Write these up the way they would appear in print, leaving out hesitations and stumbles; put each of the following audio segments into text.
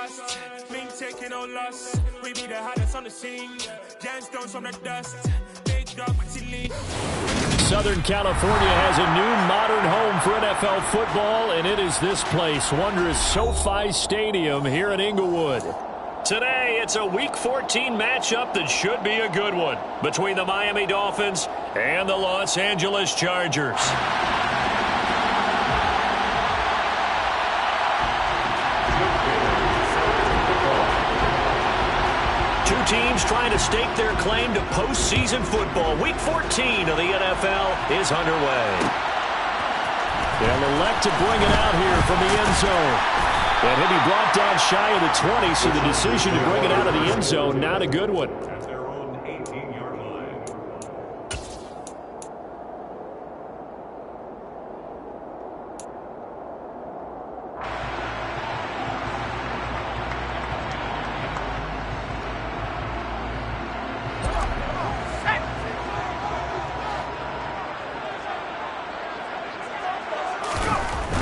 trust. Been taking no loss. We be the hottest on the scene. Gemstones from the dust. Big dog, Chile. Southern California has a new modern home for NFL football, and it is this place, wondrous SoFi Stadium here in Inglewood. Today, it's a Week 14 matchup that should be a good one between the Miami Dolphins and the Los Angeles Chargers. Two teams trying to stake their claim to postseason football. Week 14 of the NFL is underway. They'll elect to bring it out here from the end zone. And he'll be brought down shy of the 20, so the decision to bring it out of the end zone, not a good one. At their own 18-yard line.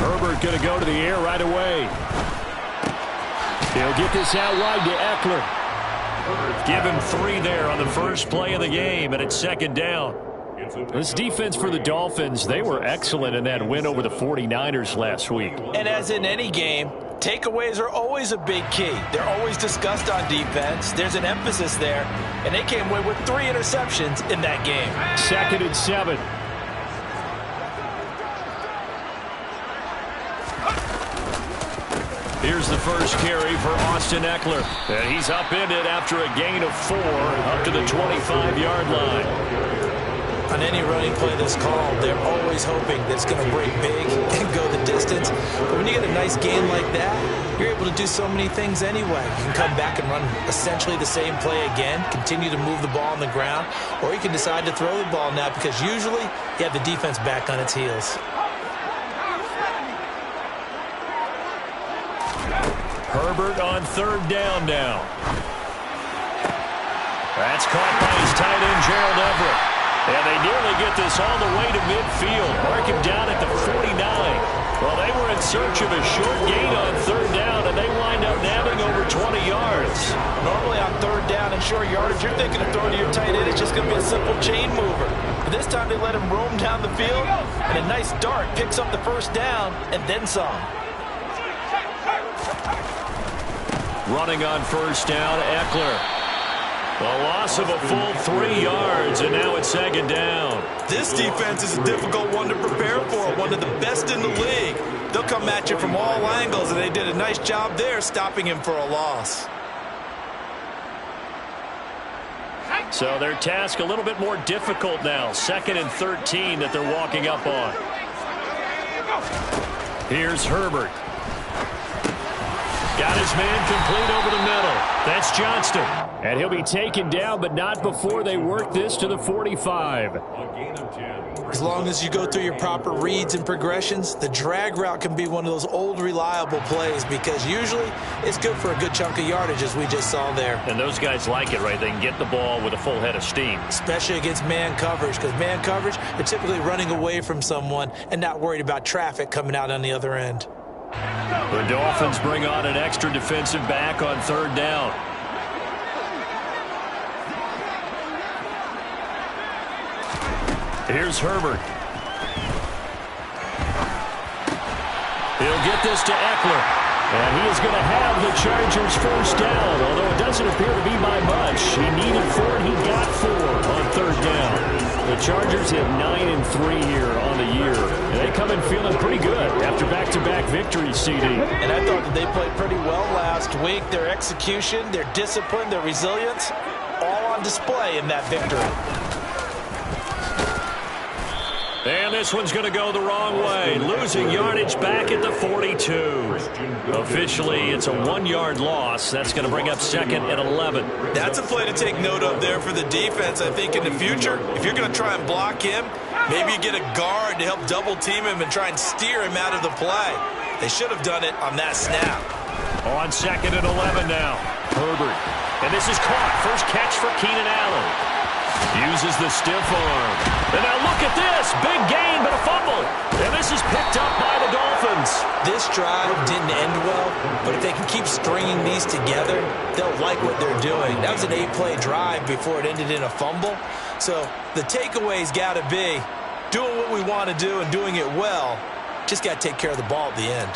Herbert going to go to the air right away. He'll get this out wide to Eckler. Give him 3 there on the first play of the game, and it's second down. This defense for the Dolphins, they were excellent in that win over the 49ers last week. And as in any game, takeaways are always a big key. They're always discussed on defense. There's an emphasis there, and they came away with 3 interceptions in that game. 2nd and 7. Here's the first carry for Austin Eckler. And he's upended after a gain of 4 up to the 25-yard line. On any running play that's called, they're always hoping that it's going to break big and go the distance. But when you get a nice gain like that, you're able to do so many things anyway. You can come back and run essentially the same play again, continue to move the ball on the ground, or you can decide to throw the ball now because usually you have the defense back on its heels. Herbert on 3rd down now. That's caught by his tight end, Gerald Everett. And they nearly get this all the way to midfield. Mark him down at the 49. Well, they were in search of a short gain on 3rd down, and they wind up nabbing over 20 yards. Normally on 3rd down and short yardage, you're thinking of throwing to your tight end. It's just going to be a simple chain mover. But this time they let him roam down the field, and a nice dart picks up the first down and then some. Running on 1st down, Eckler. A loss of a full 3 yards, and now it's 2nd down. This defense is a difficult one to prepare for, one of the best in the league. They'll come at you from all angles, and they did a nice job there stopping him for a loss. So their task a little bit more difficult now. 2nd and 13 that they're walking up on. Here's Herbert. Got his man complete over the middle. That's Johnston. And he'll be taken down, but not before they work this to the 45. As long as you go through your proper reads and progressions, the drag route can be one of those old reliable plays because usually it's good for a good chunk of yardage as we just saw there. And those guys like it, right? They can get the ball with a full head of steam. Especially against man coverage because man coverage, they're typically running away from someone and not worried about traffic coming out on the other end. The Dolphins bring on an extra defensive back on 3rd down. Here's Herbert. He'll get this to Eckler. And he is going to have the Chargers first down, although it doesn't appear to be by much. He needed 4, and he got 4 on 3rd down. The Chargers hit 9-3 here on the year. And they come in feeling pretty good after back-to-back victories, CD. And I thought that they played pretty well last week. Their execution, their discipline, their resilience, all on display in that victory. And this one's going to go the wrong way. Losing yardage back at the 42. Officially, it's a 1-yard loss. That's going to bring up 2nd and 11. That's a play to take note of there for the defense. I think in the future, if you're going to try and block him, maybe you get a guard to help double team him and try and steer him out of the play. They should have done it on that snap. On 2nd and 11 now. Herbert. And this is caught. First catch for Keenan Allen. Uses the stiff arm. And now look at this. Big gain, but a fumble. And this is picked up by the Dolphins. This drive didn't end well, but if they can keep stringing these together, they'll like what they're doing. That was an 8-play drive before it ended in a fumble. So the takeaway's got to be doing what we want to do and doing it well. Just got to take care of the ball at the end.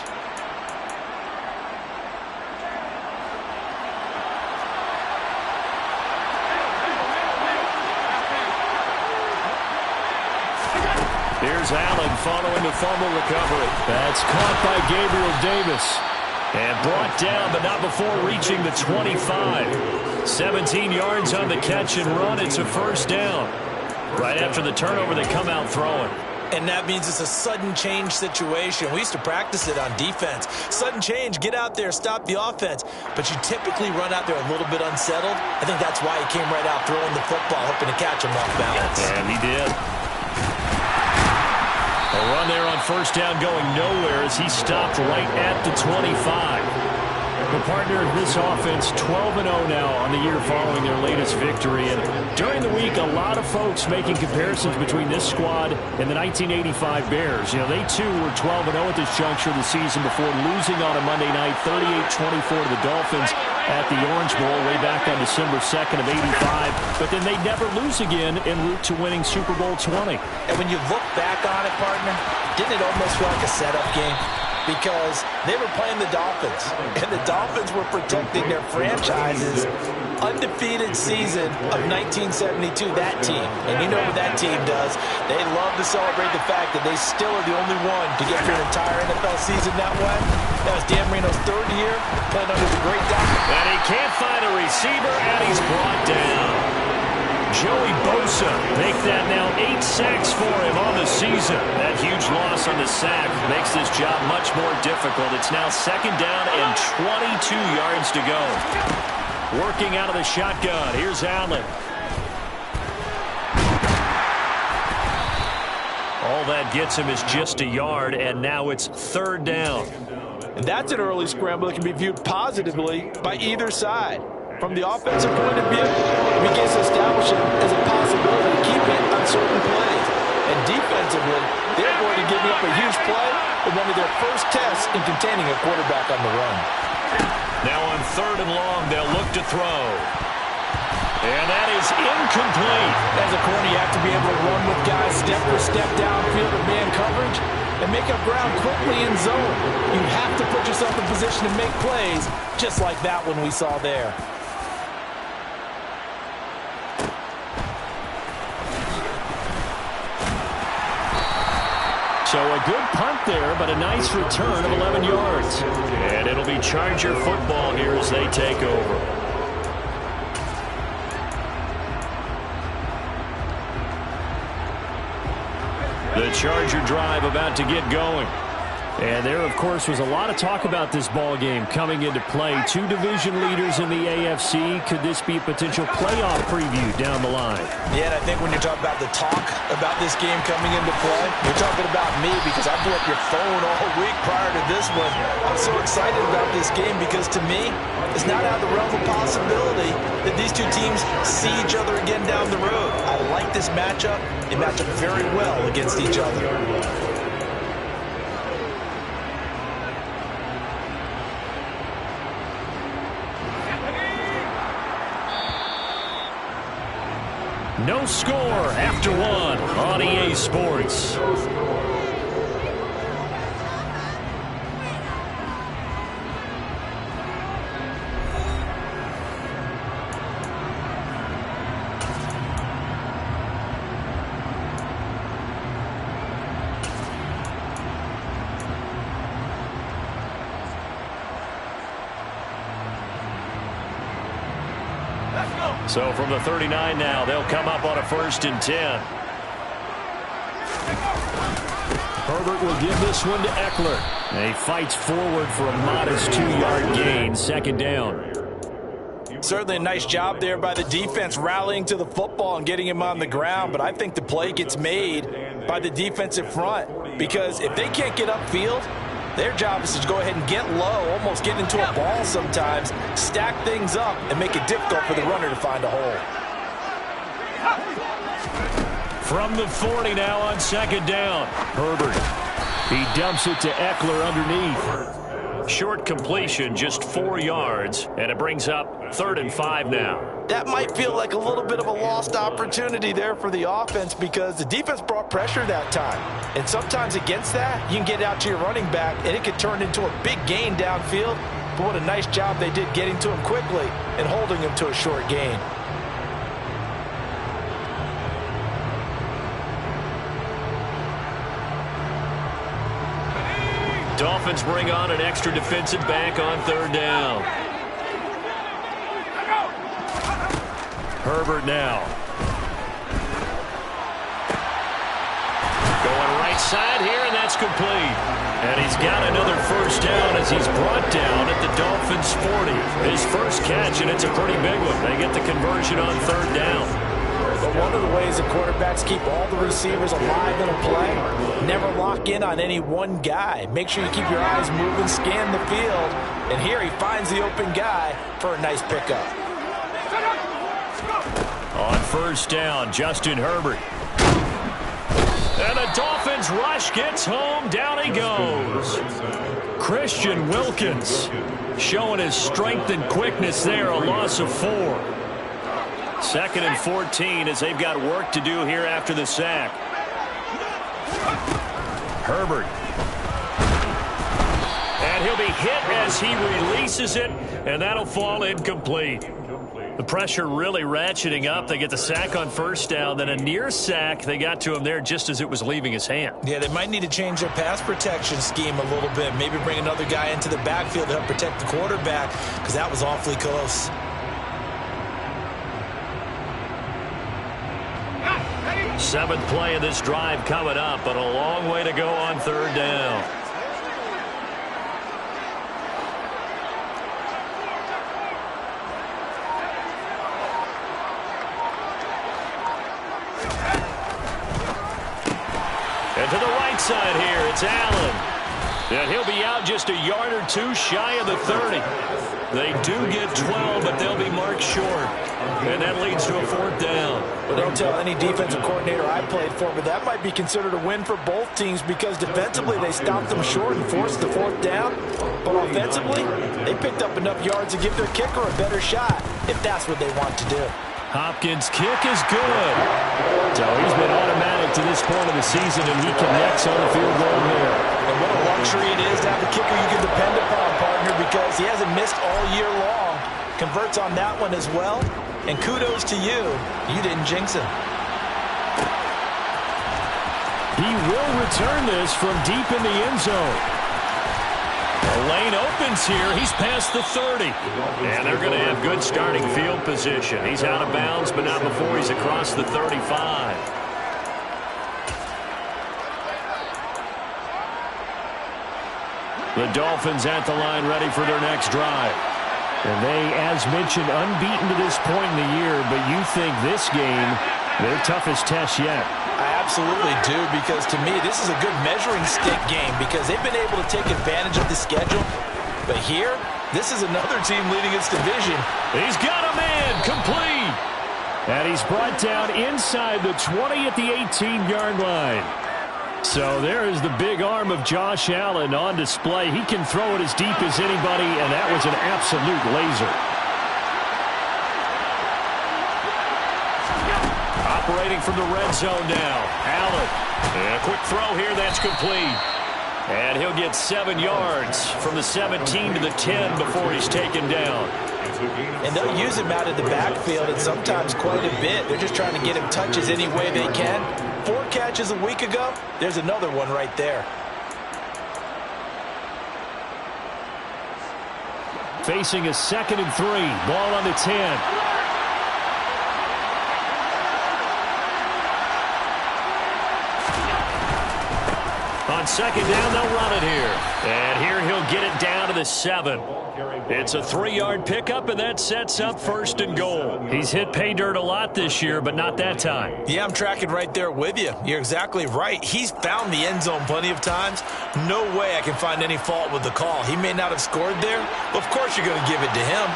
Here's Allen following the fumble recovery. That's caught by Gabriel Davis. And brought down, but not before reaching the 25. 17 yards on the catch and run. It's a first down. Right after the turnover, they come out throwing. And that means it's a sudden change situation. We used to practice it on defense. Sudden change, get out there, stop the offense. But you typically run out there a little bit unsettled. I think that's why he came right out throwing the football, hoping to catch him off balance. And he did. A run there on first down going nowhere as he stopped right at the 25. The partner of this offense, 12-0 now on the year following their latest victory. And during the week, a lot of folks making comparisons between this squad and the 1985 Bears. You know, they too were 12-0 at this juncture of the season before losing on a Monday night, 38-24 to the Dolphins at the Orange Bowl way back on December 2nd of 85. But then they never lose again en route to winning Super Bowl 20. And when you look back on it, partner, didn't it almost feel like a setup game? Because they were playing the Dolphins, and the Dolphins were protecting their franchise's undefeated season of 1972, that team. And you know what that team does. They love to celebrate the fact that they still are the only one to get through an entire NFL season that way. That was Dan Marino's third year, playing under the great Dolphins. And he can't find a receiver, and he's brought down. Joey Bosa make that now 8 sacks for him on the season. That huge loss on the sack makes this job much more difficult. It's now second down and 22 yards to go. Working out of the shotgun. Here's Allen. All that gets him is just a yard, and now it's third down. And that's an early scramble that can be viewed positively by either side. From the offensive point of view, it begins to establish it as a possibility to keep it on certain plays. And defensively, they're going to give up a huge play in one of their first tests in containing a quarterback on the run. Now on third and long, they'll look to throw. And that is incomplete. As a corner, you have to be able to run with guys step for step downfield in man coverage and make up ground quickly in zone. You have to put yourself in position to make plays, just like that one we saw there. So a good punt there, but a nice return of 11 yards. And it'll be Charger football here as they take over. The Charger drive about to get going. And there, of course, was a lot of talk about this ball game coming into play. Two division leaders in the AFC. Could this be a potential playoff preview down the line? Yeah, and I think when you're talking about the talk about this game coming into play, you're talking about me because I blew up your phone all week prior to this one. I'm so excited about this game because to me, it's not out of the realm of possibility that these two teams see each other again down the road. I like this matchup. They match up very well against each other. No score after one on EA Sports. So from the 39 now, they'll come up on a 1st and 10. Herbert will give this one to Eckler. And he fights forward for a modest 2-yard gain, second down. Certainly a nice job there by the defense rallying to the football and getting him on the ground, but I think the play gets made by the defensive front because if they can't get upfield, their job is to go ahead and get low, almost get into a ball sometimes, stack things up, and make it difficult for the runner to find a hole. From the 40 now on second down, Herbert. He dumps it to Eckler underneath. Short completion, just 4 yards, and it brings up 3rd and 5 now. That might feel like a little bit of a lost opportunity there for the offense because the defense brought pressure that time. And sometimes against that, you can get out to your running back, and it could turn into a big gain downfield. But what a nice job they did getting to him quickly and holding him to a short gain. Dolphins bring on an extra defensive back on 3rd down. Herbert now. Going right side here, and that's complete. And he's got another 1st down as he's brought down at the Dolphins' 40. His first catch, and it's a pretty big one. They get the conversion on 3rd down. But one of the ways that quarterbacks keep all the receivers alive in a play, never lock in on any one guy. Make sure you keep your eyes moving, scan the field. And here he finds the open guy for a nice pickup. On 1st down, Justin Herbert. And the Dolphins rush gets home. Down he goes. Christian Wilkins showing his strength and quickness there. A loss of 4. 2nd and 14 as they've got work to do here after the sack. Herbert. And he'll be hit as he releases it, and that'll fall incomplete. The pressure really ratcheting up. They get the sack on 1st down, then a near sack. They got to him there just as it was leaving his hand. Yeah, they might need to change their pass protection scheme a little bit. Maybe bring another guy into the backfield to help protect the quarterback because that was awfully close. Seventh play of this drive coming up, but a long way to go on 3rd down. And to the right side here, it's Allen. And he'll be out just a yard or 2 shy of the 30. They do get 12, but they'll be marked short. And that leads to a 4th down. Well, don't tell any defensive coordinator I played for, but that might be considered a win for both teams because defensively they stopped them short and forced the 4th down. But offensively, they picked up enough yards to give their kicker a better shot if that's what they want to do. Hopkins' kick is good. So he's been automatic to this point of the season, and he connects on the field goal here. And what a luxury it is to have a kicker you can depend upon, partner, because he hasn't missed all year long. Converts on that one as well. And kudos to you. You didn't jinx him. He will return this from deep in the end zone. The lane opens here. He's past the 30. And they're going to have good starting field position. He's out of bounds, but not before he's across the 35. The Dolphins at the line ready for their next drive. And they, as mentioned, unbeaten to this point in the year, but you think this game, their toughest test yet. I absolutely do, because to me, this is a good measuring stick game because they've been able to take advantage of the schedule. But here, this is another team leading its division. He's got a man, complete. And he's brought down inside the 20 at the 18-yard line. So there is the big arm of Josh Allen on display. He can throw it as deep as anybody, and that was an absolute laser. Operating from the red zone now. Allen. And a quick throw here. That's complete. And he'll get 7 yards from the 17 to the 10 before he's taken down. And they'll use him out of the backfield, and sometimes quite a bit. They're just trying to get him touches any way they can. 4 catches a week ago. There's another one right there. Facing a 2nd and 3. Ball on the 10. On 2nd down, they'll run it here. And here he'll get it down to the 7. It's a 3-yard pickup, and that sets up 1st and goal. He's hit pay dirt a lot this year, but not that time. Yeah, I'm tracking right there with you. You're exactly right. He's found the end zone plenty of times. No way I can find any fault with the call. He may not have scored there, but of course you're going to give it to him.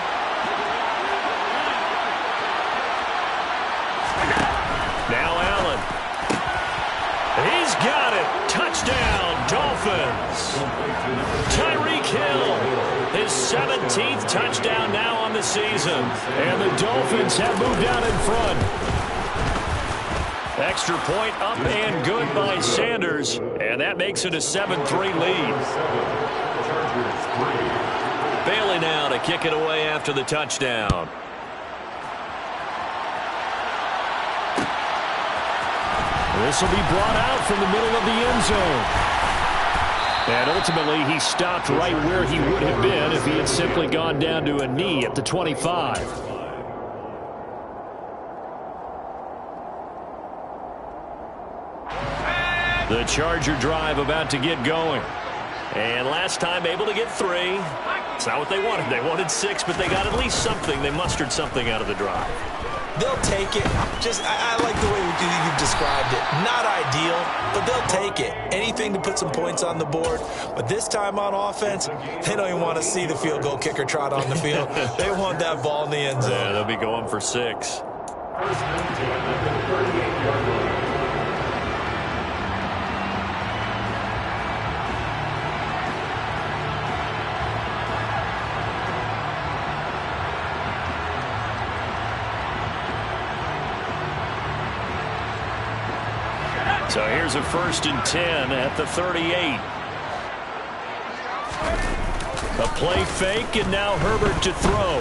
Now Allen. He's got it. Touchdown, Dolphins. Dolphins. Tyreek Hill, his 17th touchdown now on the season. And the Dolphins have moved out in front. Extra point up and good by Sanders. And that makes it a 7-3 lead. Bailey now to kick it away after the touchdown. This will be brought out from the middle of the end zone. And ultimately, he stopped right where he would have been if he had simply gone down to a knee at the 25. The Charger drive about to get going. And last time able to get 3. It's not what they wanted. They wanted 6, but they got at least something. They mustered something out of the drive. They'll take it. I like the way you've described it. Not ideal, but they'll take it. Anything to put some points on the board. But this time on offense, they don't even want to see the field goal kicker trot on the field. They want that ball in the end zone. Yeah, they'll be going for 6. First and 10 at the 38-yard line. So here's a 1st and 10 at the 38. A play fake, and now Herbert to throw.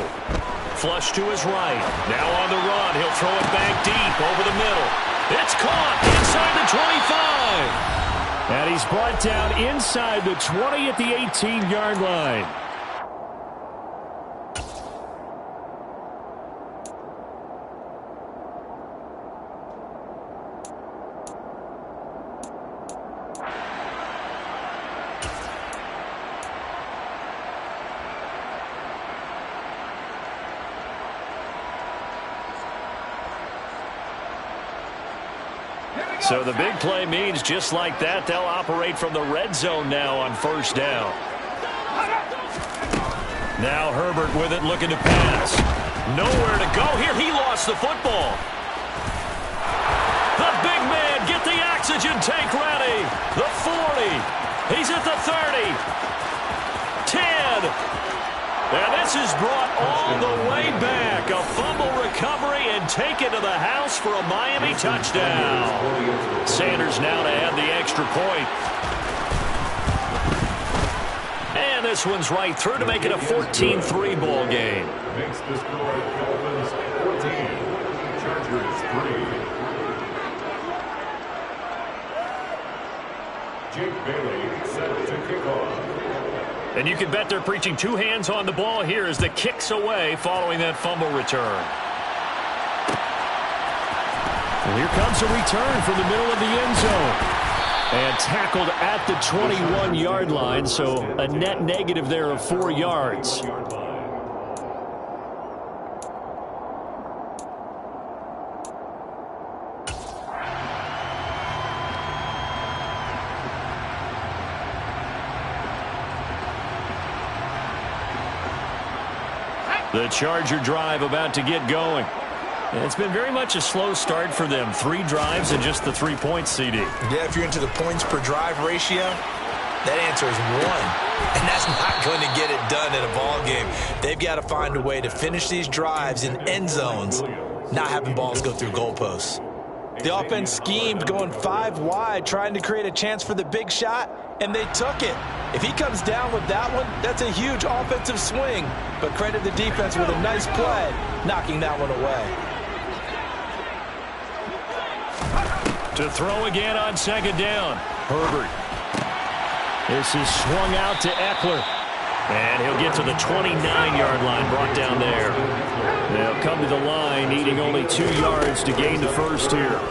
Flush to his right. Now on the run. He'll throw it back deep over the middle. It's caught inside the 25. And he's brought down inside the 20 at the 18-yard line. So the big play means just like that, they'll operate from the red zone now on 1st down. Now Herbert with it, looking to pass. Nowhere to go here. He lost the football. The big man, get the oxygen tank ready. The 40. He's at the 30. 10. And this is brought all the way back. A fumble recovery and take it to the house for a Miami touchdown. Sanders now to add the extra point. And this one's right through to make it a 14-3 ball game. Makes the score Dolphins 14, Chargers 3. Jake Bailey set to kick off. And you can bet they're preaching 2 hands on the ball here as the kick's away following that fumble return. Well, here comes a return from the middle of the end zone. And tackled at the 21-yard line, so a net negative there of 4 yards. The Charger drive about to get going. And it's been very much a slow start for them. 3 drives and just the 3 points, CD. Yeah, if you're into the points per drive ratio, that answer is 1. And that's not going to get it done in a ball game. They've got to find a way to finish these drives in end zones, not having balls go through goalposts. The offense schemed going 5 wide, trying to create a chance for the big shot, and they took it. If he comes down with that one, that's a huge offensive swing. But credit the defense with a nice play, knocking that one away. To throw again on 2nd down. Herbert. This is swung out to Eckler. And he'll get to the 29-yard line, brought down there. They'll come to the line, needing only 2 yards to gain the first here.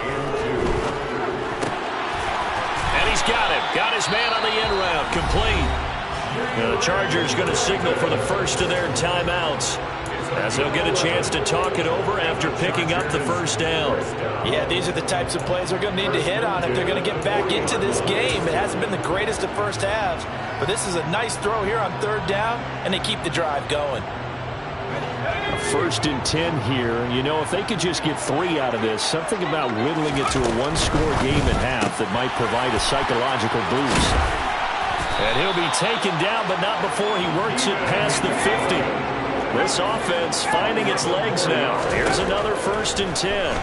And he's got him. Got his man on the end route. Complete. The Chargers going to signal for the first of their timeouts, as they'll get a chance to talk it over after picking up the first down. Yeah, these are the types of plays they're going to need to hit on if they're going to get back into this game. It hasn't been the greatest of first halves, but this is a nice throw here on 3rd down, and they keep the drive going. 1st and 10 here. You know, if they could just get 3 out of this, something about whittling it to a 1-score game at half that might provide a psychological boost. And he'll be taken down, but not before he works it past the 50. This offense finding its legs now. Here's another 1st and 10.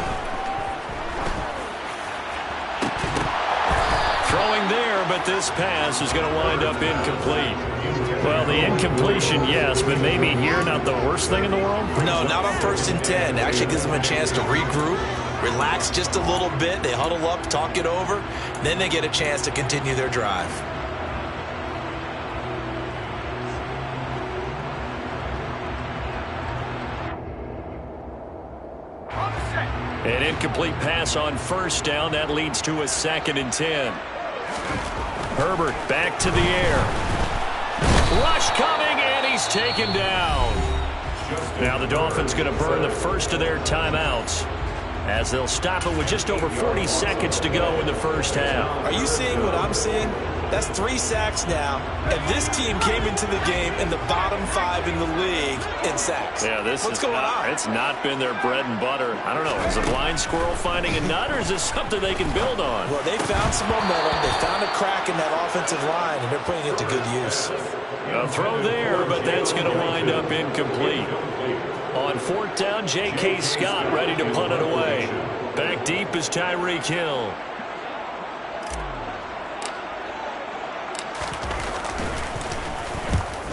Throwing there, but this pass is going to wind up incomplete. Well, the incompletion, yes, but maybe here not the worst thing in the world? No, not on 1st and 10. Actually gives them a chance to regroup, relax just a little bit. They huddle up, talk it over, then they get a chance to continue their drive. An incomplete pass on 1st down. That leads to a 2nd and 10. Herbert back to the air. Rush coming, and he's taken down. Now the Dolphins going to burn the first of their timeouts as they'll stop it with just over 40 seconds to go in the 1st half. Are you seeing what I'm seeing? That's 3 sacks now, and this team came into the game in the bottom 5 in the league in sacks. Yeah, What's going on? It's not been their bread and butter. I don't know. Is a blind squirrel finding a nut, or is this something they can build on? Well, they found some momentum. They found a crack in that offensive line, and they're putting it to good use. A throw there, but that's going to wind up incomplete. On 4th down, J.K. Scott ready to punt it away. Back deep is Tyreek Hill.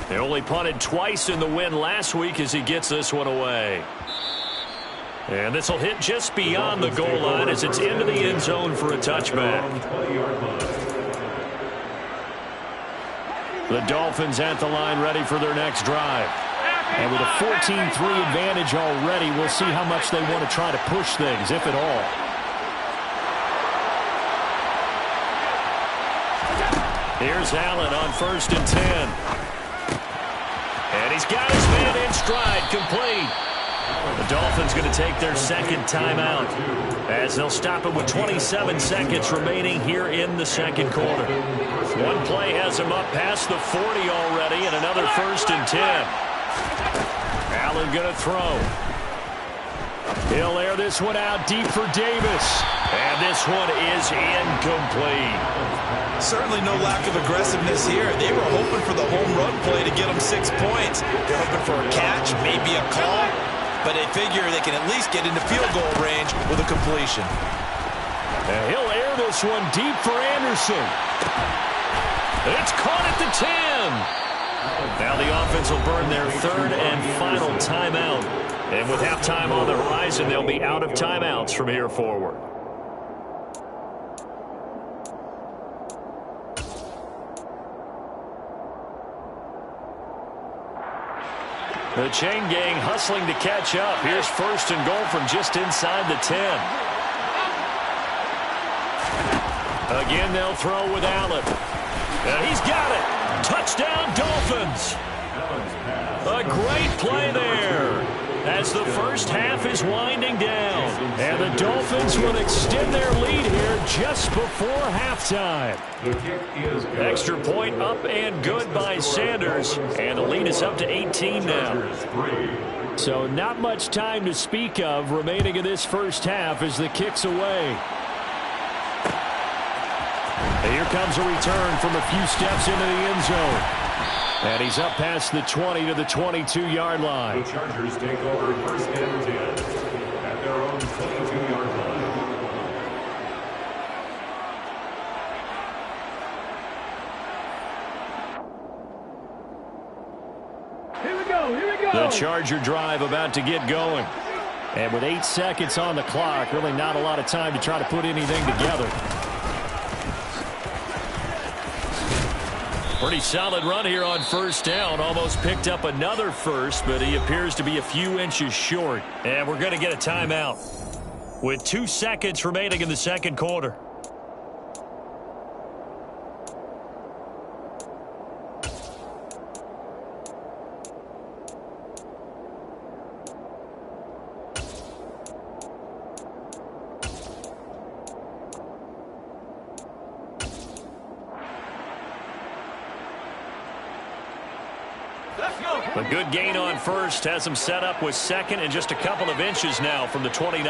They only punted twice in the win last week as he gets this one away. And this will hit just beyond the goal line as it's into the end zone for a touchback. The Dolphins at the line ready for their next drive. And with a 14-3 advantage already, we'll see how much they want to try to push things, if at all. Here's Allen on 1st and 10. And he's got his man in stride, complete. The Dolphins going to take their 2nd timeout as they'll stop it with 27 seconds remaining here in the 2nd quarter. One play has him up past the 40 already, and another 1st and 10. Allen going to throw. He'll air this one out deep for Davis. And this one is incomplete. Certainly no lack of aggressiveness here. They were hoping for the home run play to get them 6 points. They're hoping for a catch, maybe a call, but they figure they can at least get into field goal range with a completion. And he'll air this one deep for Anderson. It's caught at the 10. Now the offense will burn their 3rd and final timeout. And with halftime on the horizon, they'll be out of timeouts from here forward. The chain gang hustling to catch up. Here's 1st and goal from just inside the 10. Again, they'll throw with Allen. And he's got it. Touchdown, Dolphins. A great play there as the 1st half is winding down. And the Dolphins will extend their lead here just before halftime. Extra point up and good by Sanders. And the lead is up to 18 now. So not much time to speak of remaining in this 1st half as the kick's away. And here comes a return from a few steps into the end zone. And he's up past the 20 to the 22-yard line. The Chargers take over 1st and 10 at their own 22-yard line. Here we go. The Charger drive about to get going. And with 8 seconds on the clock, really not a lot of time to try to put anything together. Pretty solid run here on 1st down. Almost picked up another first, but he appears to be a few inches short. And we're going to get a timeout with 2 seconds remaining in the 2nd quarter. A good gain on 1st has him set up with 2nd and just a couple of inches now from the 29.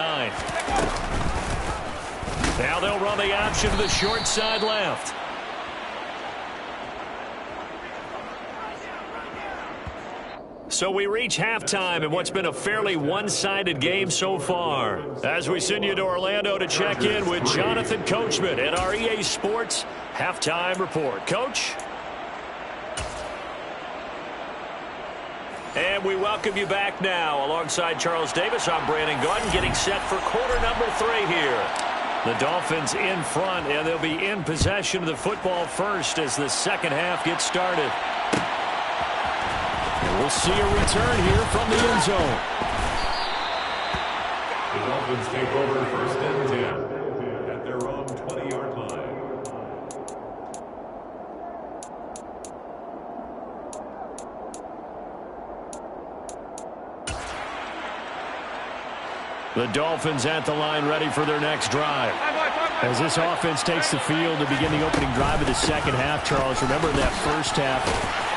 Now they'll run the option to the short side left. So we reach halftime in what's been a fairly one-sided game so far. As we send you to Orlando to check in with Jonathan Coachman at our EA Sports Halftime Report. Coach? And we welcome you back now. Alongside Charles Davis, I'm Brandon Gaudin, getting set for quarter number 3 here. The Dolphins in front, and they'll be in possession of the football first as the second half gets started. And we'll see a return here from the end zone. The Dolphins take over first and 10 at their own 20-yard line. The Dolphins at the line ready for their next drive. As this offense takes the field to begin the opening drive of the second half, Charles, remember that first half,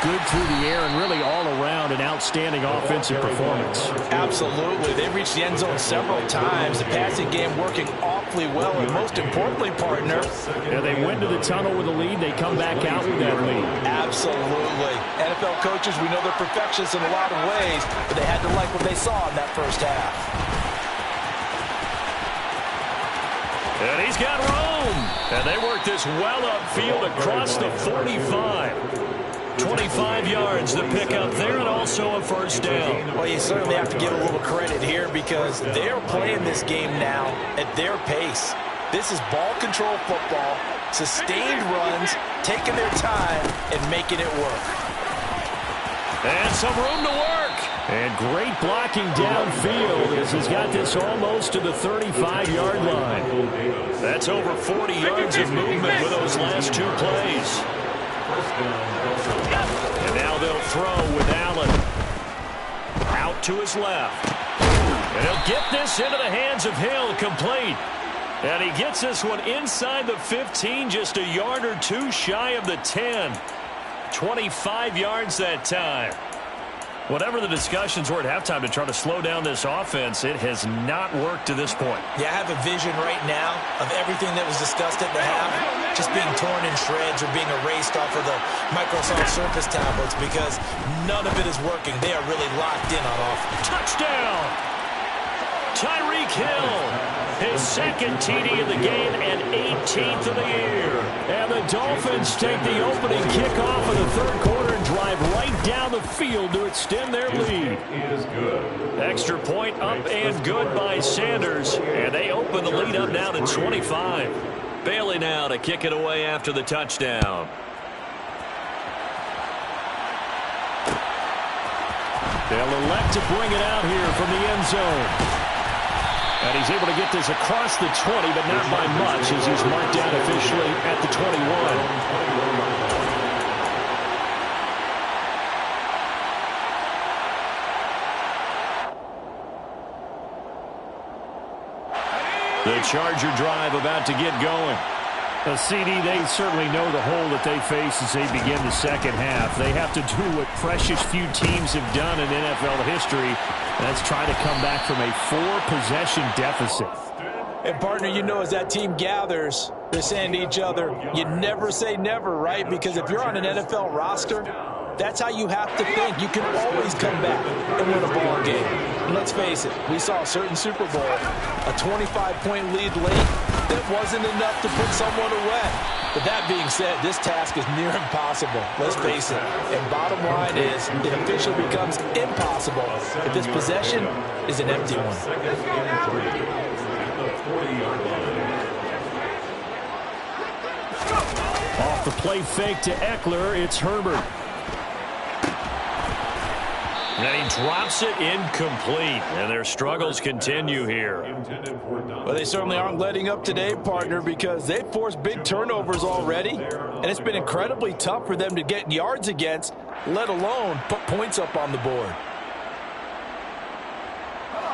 good through the air and really all around an outstanding offensive performance. Absolutely. They reached the end zone several times. The passing game working awfully well, and most importantly, partner. Yeah, they went to the tunnel with a lead. They come back out with that lead. Absolutely. NFL coaches, we know they're perfectionists in a lot of ways, but they had to like what they saw in that first half. And he's got room. And they work this well upfield across the 45. 25 yards the pickup there, and also a first down. Well, you certainly have to give a little credit here because they're playing this game now at their pace. This is ball control football, sustained runs, taking their time, and making it work. And some room to work. And great blocking downfield as he's got this almost to the 35-yard line. That's over 40 yards of movement with those last 2 plays. And now they'll throw with Allen. Out to his left. And he'll get this into the hands of Hill, complete. And he gets this one inside the 15, just a yard or 2 shy of the 10. 25 yards that time. Whatever the discussions were at halftime to try to slow down this offense, it has not worked to this point. Yeah, I have a vision right now of everything that was discussed at the half just being torn in shreds or being erased off of the Microsoft Surface tablets because none of it is working. They are really locked in on offense. Touchdown! Tyreek Hill, his second TD of the game and 18th of the year. And the Dolphins take the opening kickoff of the third quarter and drive right down the field to extend their lead. Is good. Extra point up and good by Sanders. And they open the lead up now to 25. Bailey now to kick it away after the touchdown. They'll elect to bring it out here from the end zone. And he's able to get this across the 20, but not by much as he's marked down officially at the 21. The Charger drive about to get going. CD, they certainly know the hole that they face as they begin the second half. They have to do what precious few teams have done in NFL history. That's try to come back from a 4-possession deficit. And, partner, you know as that team gathers, they're saying to each other, you never say never, right? Because if you're on an NFL roster, that's how you have to think. You can always come back and win a ball game. And let's face it, we saw a certain Super Bowl, a 25-point lead late that wasn't enough to put someone away. But that being said, this task is near impossible. Let's face it. And bottom line is, it officially becomes impossible if this possession is an empty one. Off the play fake to Eckler, it's Herbert. And he drops it incomplete. And their struggles continue here. Well, they certainly aren't letting up today, partner, because they've forced big turnovers already. And it's been incredibly tough for them to get yards against, let alone put points up on the board.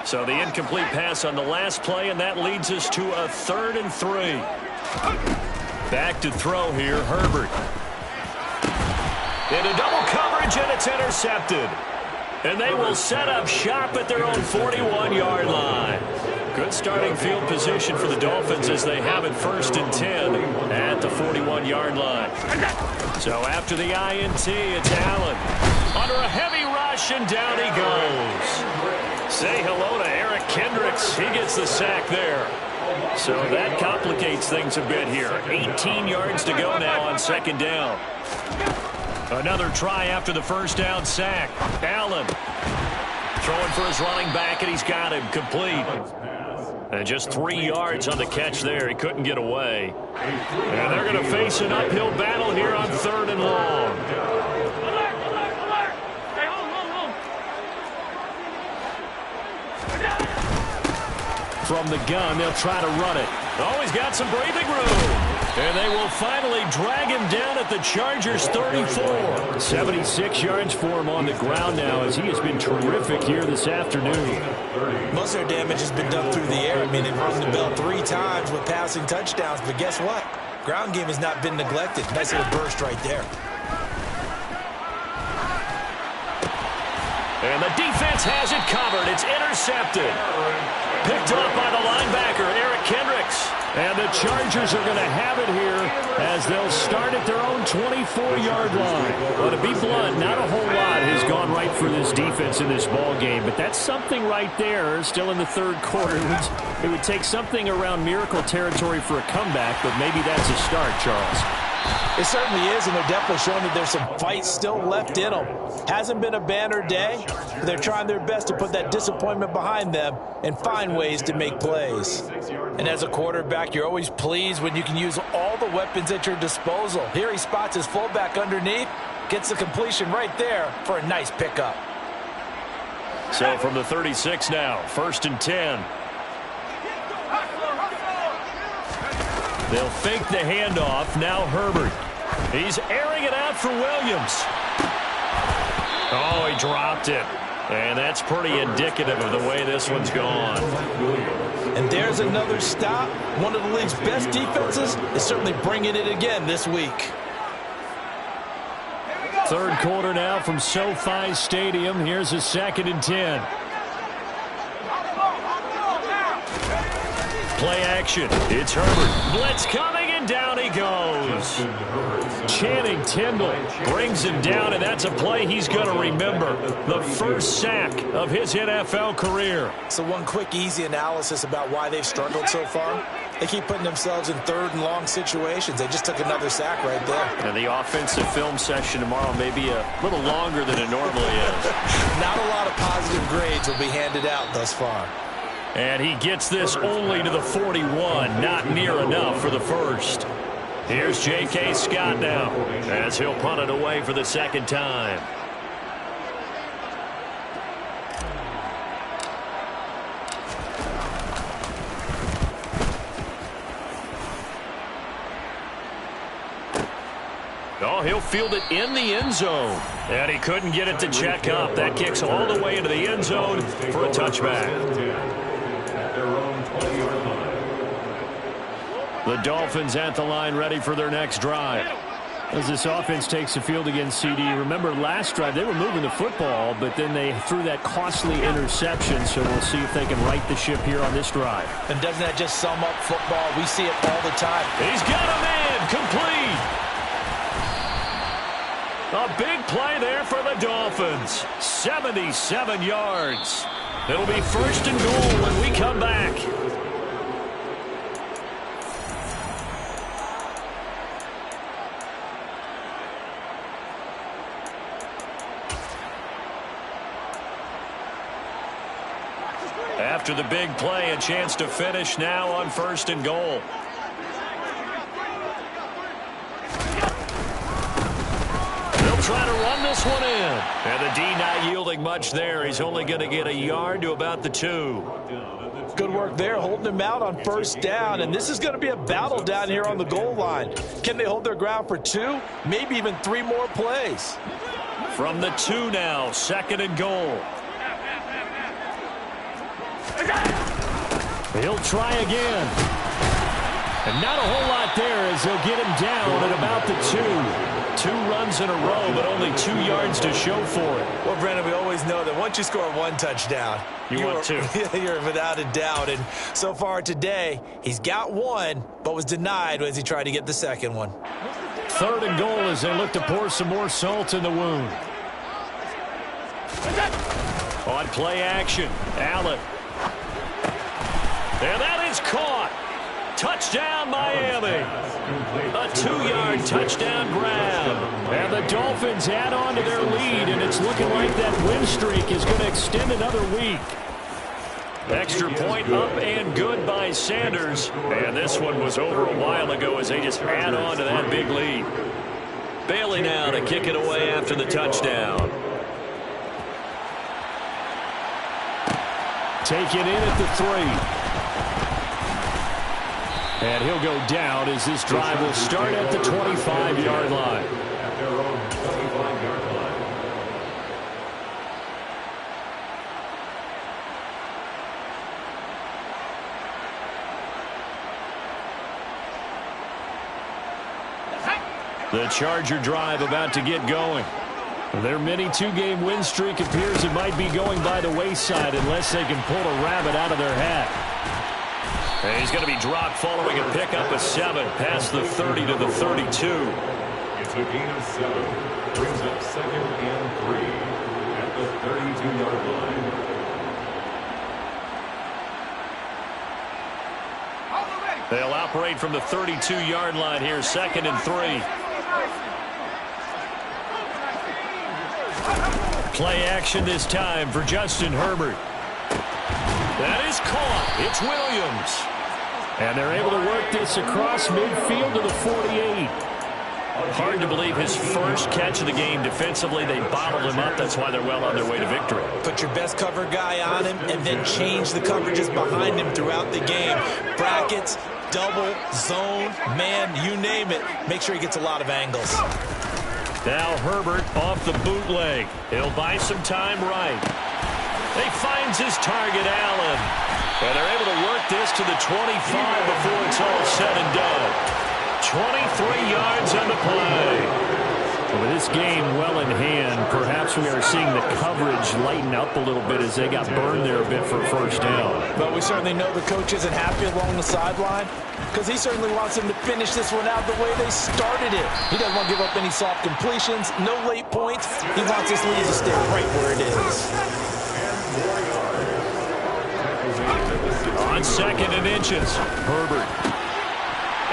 So the incomplete pass on the last play, and that leads us to a 3rd and 3. Back to throw here, Herbert. Into double coverage, and it's intercepted. And they will set up shop at their own 41-yard line. Good starting field position for the Dolphins as they have it 1st and 10 at the 41-yard line. So after the INT, it's Allen. Under a heavy ride rush, and down he goes. Say hello to Eric Kendricks. He gets the sack there. So that complicates things a bit here. 18 yards to go now on second down. Another try after the first down sack. Allen throwing for his running back, and he's got him complete. And just 3 yards on the catch there. He couldn't get away. And they're going to face an uphill battle here on 3rd and long. From the gun, they'll try to run it. Oh, he's got some breathing room. And they will finally drag him down at the Chargers' 34. 76 yards for him on the ground now, as he has been terrific here this afternoon. Most of their damage has been done through the air. I mean, they've rung the bell 3 times with passing touchdowns. But guess what? Ground game has not been neglected. Nice little burst right there. And the defense has it covered. It's intercepted. Picked up by the linebacker, Eric Kendricks. And the Chargers are going to have it here as they'll start at their own 24-yard line. Well, to be blunt, not a whole lot has gone right for this defense in this ball game, but that's something right there. Still in the 3rd quarter. It would take something around miracle territory for a comeback, but maybe that's a start, Charles. It certainly is, and they're definitely showing that there's some fight still left in them. Hasn't been a banner day, but they're trying their best to put that disappointment behind them and find ways to make plays. And as a quarterback, you're always pleased when you can use all the weapons at your disposal. Here he spots his fullback underneath, gets the completion right there for a nice pickup. So from the 36 now, 1st and 10. They'll fake the handoff. Now Herbert. He's airing it out for Williams. Oh, he dropped it. And that's pretty indicative of the way this one's gone. And there's another stop. One of the league's best defenses is certainly bringing it again this week. 3rd quarter now from SoFi Stadium. Here's a 2nd and 10. Play action. It's Herbert. Blitz coming, and down he goes. Channing Tindall brings him down, and that's a play he's going to remember. The first sack of his NFL career. So one quick, easy analysis about why they've struggled so far. They keep putting themselves in 3rd and long situations. They just took another sack right there. And the offensive film session tomorrow may be a little longer than it normally is. Not a lot of positive grades will be handed out thus far. And he gets this only to the 41. Not near enough for the first. Here's J.K. Scott now as he'll punt it away for the 2nd time. Oh, he'll field it in the end zone. And he couldn't get it to check up. That kicks all the way into the end zone for a touchback. The Dolphins at the line ready for their next drive. As this offense takes the field against CD, remember last drive they were moving the football, but then they threw that costly interception, so we'll see if they can right the ship here on this drive. And doesn't that just sum up football? We see it all the time. He's got a man complete. A big play there for the Dolphins. 77 yards. It'll be 1st and goal when we come back. After the big play, a chance to finish now on 1st and goal. They'll try to run this one in. And the D not yielding much there. He's only going to get a yard to about the 2. Good work there, holding him out on 1st down. And this is going to be a battle down here on the goal line. Can they hold their ground for 2, maybe even 3 more plays? From the 2 now, 2nd and goal. He'll try again. And not a whole lot there as they'll get him down at about the 2. 2 runs in a row, but only 2 yards to show for it. Well, Brandon, we always know that once you score 1 touchdown, you want 2. You're without a doubt. And so far today, he's got 1, but was denied as he tried to get the 2nd one. 3rd and goal as they look to pour some more salt in the wound. On play action, Allen. And that is caught. Touchdown, Miami. A 2-yard touchdown grab. And the Dolphins add on to their lead, and it's looking like that win streak is going to extend another week. Extra point up and good by Sanders. And this one was over a while ago as they just add on to that big lead. Bailey now to kick it away after the touchdown. Take it in at the 3. And he'll go down as this drive will start at the 25-yard line. At their own 25-yard line. The Charger drive about to get going. Their mini 2-game win streak appears it might be going by the wayside unless they can pull a rabbit out of their hat. And he's going to be dropped following a pickup of 7 past the 30 to the 32. It's a gain of 7. Brings up 2nd and 3 at the 32-yard line. They'll operate from the 32-yard line here, 2nd and 3. Play action this time for Justin Herbert. That is caught. It's Williams. And they're able to work this across midfield to the 48. Hard to believe his first catch of the game defensively. They bottled him up. That's why they're well on their way to victory. Put your best cover guy on him and then change the coverages behind him throughout the game. Brackets, double, zone, man, you name it. Make sure he gets a lot of angles. Now Herbert off the bootleg. He'll buy some time right. He finds his target, Allen. And they're able to work this to the 25 before it's all said and done. 23 yards on the play. With this game well in hand, perhaps we are seeing the coverage lighten up a little bit as they got burned there a bit for a first down. But we certainly know the coach isn't happy along the sideline because he certainly wants them to finish this one out the way they started it. He doesn't want to give up any soft completions, no late points. He wants this lead to stay right where it is. On 2nd and inches, Herbert.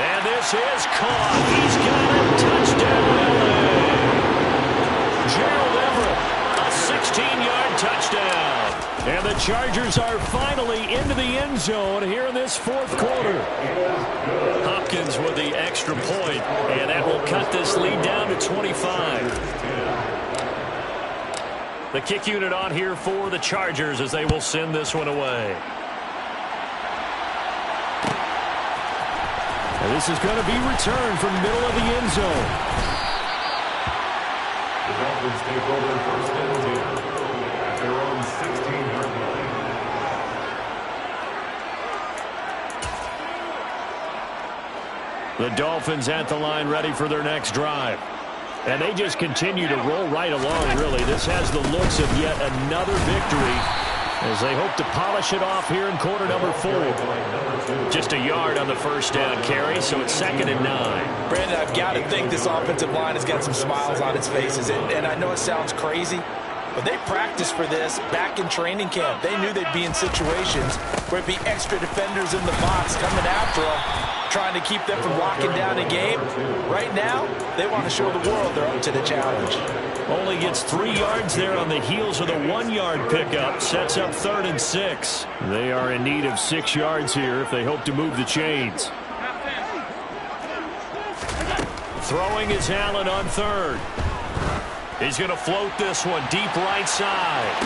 And this is caught. He's got a touchdown. Gerald Everett, a 16-yard touchdown. And the Chargers are finally into the end zone here in this 4th quarter. Hopkins with the extra point, and that will cut this lead down to 25. The kick unit on here for the Chargers as they will send this one away. And this is going to be returned from the middle of the end zone. The Dolphins take over 1st and 10 at their own 16-yard line. The Dolphins at the line ready for their next drive. And they just continue to roll right along, really. This has the looks of yet another victory as they hope to polish it off here in quarter number 4. Just a yard on the first down carry, so it's 2nd and 9. Brandon, I've got to think this offensive line has got some smiles on its faces. And I know it sounds crazy, but they practiced for this back in training camp. They knew they'd be in situations where it'd be extra defenders in the box coming after them, trying to keep them from locking down a game. Right now, they want to show the world they're up to the challenge. Only gets 3 yards there on the heels of the 1-yard pickup. Sets up 3rd and 6. They are in need of 6 yards here if they hope to move the chains. Throwing is Allen on 3rd. He's going to float this one deep right side.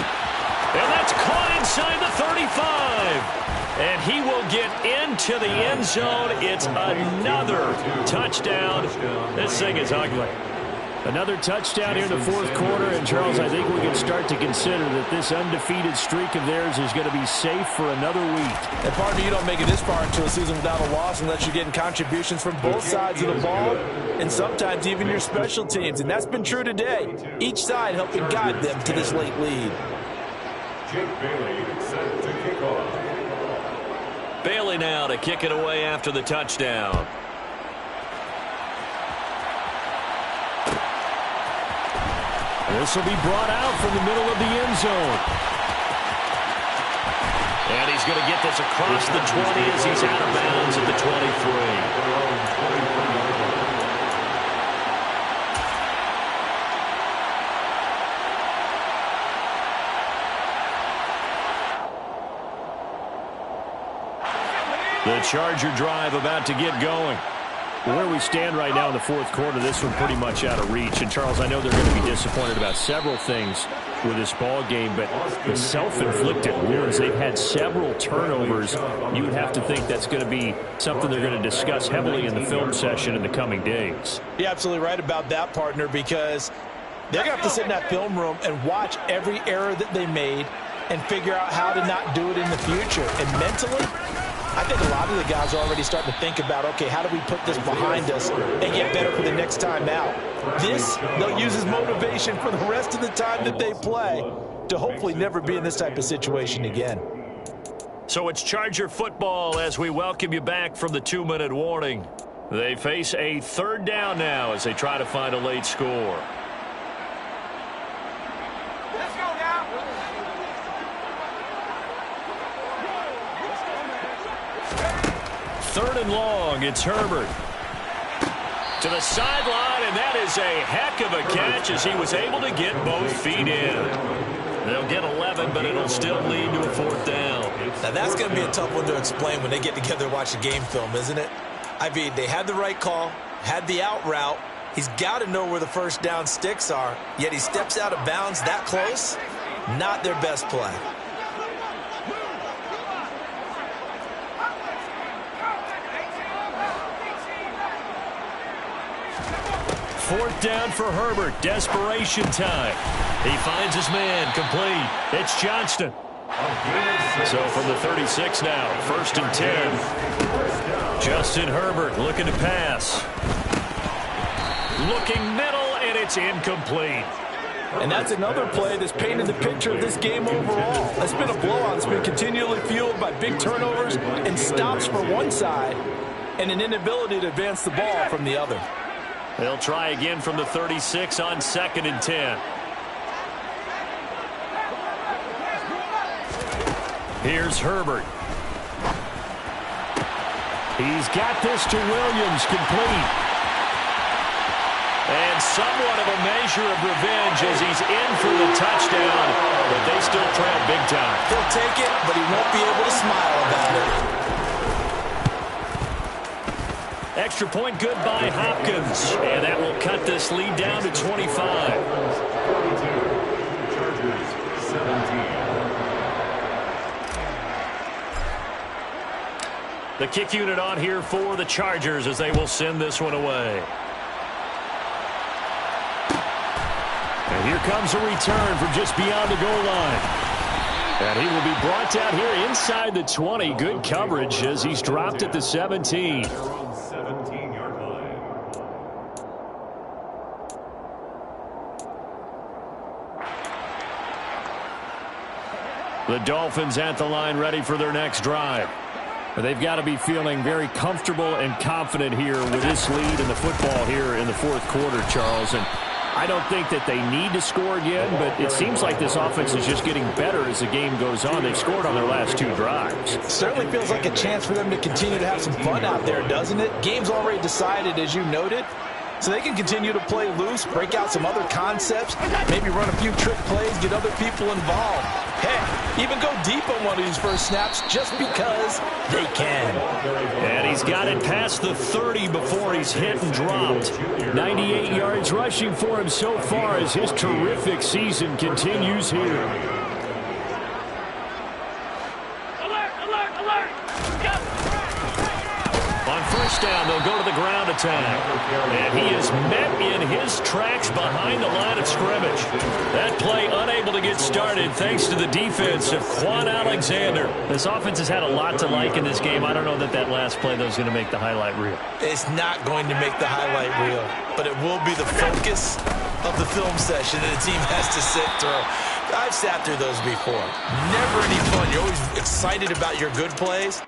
And that's caught inside the 35. And he will get into the end zone. It's another touchdown. This thing is ugly. Another touchdown here in the 4th quarter. And, Charles, I think we can start to consider that this undefeated streak of theirs is going to be safe for another week. And, partner, you don't make it this far into a season without a loss unless you're getting contributions from both sides of the ball and sometimes even your special teams. And that's been true today. Each side helping guide them to this late lead. Jake Bailey set to kick off. Bailey now to kick it away after the touchdown. This will be brought out from the middle of the end zone. And he's going to get this across the 20 as he's out of bounds at the 23. The Charger drive about to get going. Where we stand right now in the fourth quarter, this one pretty much out of reach. And, Charles, I know they're going to be disappointed about several things with this ball game, but the self-inflicted wounds, they've had several turnovers. You would have to think that's going to be something they're going to discuss heavily in the film session in the coming days. You're absolutely right about that, partner, because they're going to have to sit in that film room and watch every error that they made and figure out how to not do it in the future. And mentally, I think a lot of the guys are already starting to think about, okay, how do we put this behind us and get better for the next time out? This, they'll use as motivation for the rest of the time that they play to hopefully never be in this type of situation again. So it's Charger football as we welcome you back from the 2-minute warning. They face a third down now as they try to find a late score. Third and long, it's Herbert. To the sideline, and that is a heck of a catch as he was able to get both feet in. They'll get 11, but it'll still lead to a fourth down. Now that's going to be a tough one to explain when they get together and watch the game film, isn't it? I mean, they had the right call, had the out route. He's got to know where the first down sticks are, yet he steps out of bounds that close. Not their best play. Fourth down for Herbert. Desperation time. He finds his man. Complete. It's Johnston. So from the 36 now, 1st and 10. Justin Herbert looking to pass. Looking middle, and it's incomplete. And that's another play that's painted the picture of this game overall. It's been a blowout. It's been continually fueled by big turnovers and stops for one side and an inability to advance the ball from the other. They'll try again from the 36 on 2nd and 10. Here's Herbert. He's got this to Williams, complete. And somewhat of a measure of revenge as he's in for the touchdown, but they still trail big time. He'll take it, but he won't be able to smile about it. Extra point good by Hopkins, and that will cut this lead down to 25. 42, Chargers 17. The kick unit on here for the Chargers as they will send this one away. And here comes a return from just beyond the goal line. And he will be brought down here inside the 20. Good coverage as he's dropped at the 17. 17-yard line. The Dolphins at the line ready for their next drive. They've got to be feeling very comfortable and confident here with this lead in the football here in the fourth quarter, Charles. And I don't think that they need to score again, but it seems like this offense is just getting better as the game goes on. They've scored on their last 2 drives. Certainly feels like a chance for them to continue to have some fun out there, doesn't it? Game's already decided, as you noted, so they can continue to play loose, break out some other concepts, maybe run a few trick plays, get other people involved. Heck, even go deep on one of these first snaps just because they can. And he's got it past the 30 before he's hit and dropped. 98 yards rushing for him so far as his terrific season continues here. On first down, they'll go to the ground attack. And he is met in his tracks behind the line of scrimmage. That play unable to get started thanks to the defense of Quan Alexander. This offense has had a lot to like in this game. I don't know that that last play, though, is going to make the highlight reel. It's not going to make the highlight reel, but it will be the focus of the film session that the team has to sit through. I've sat through those before. Never any fun. You're always excited about your good plays.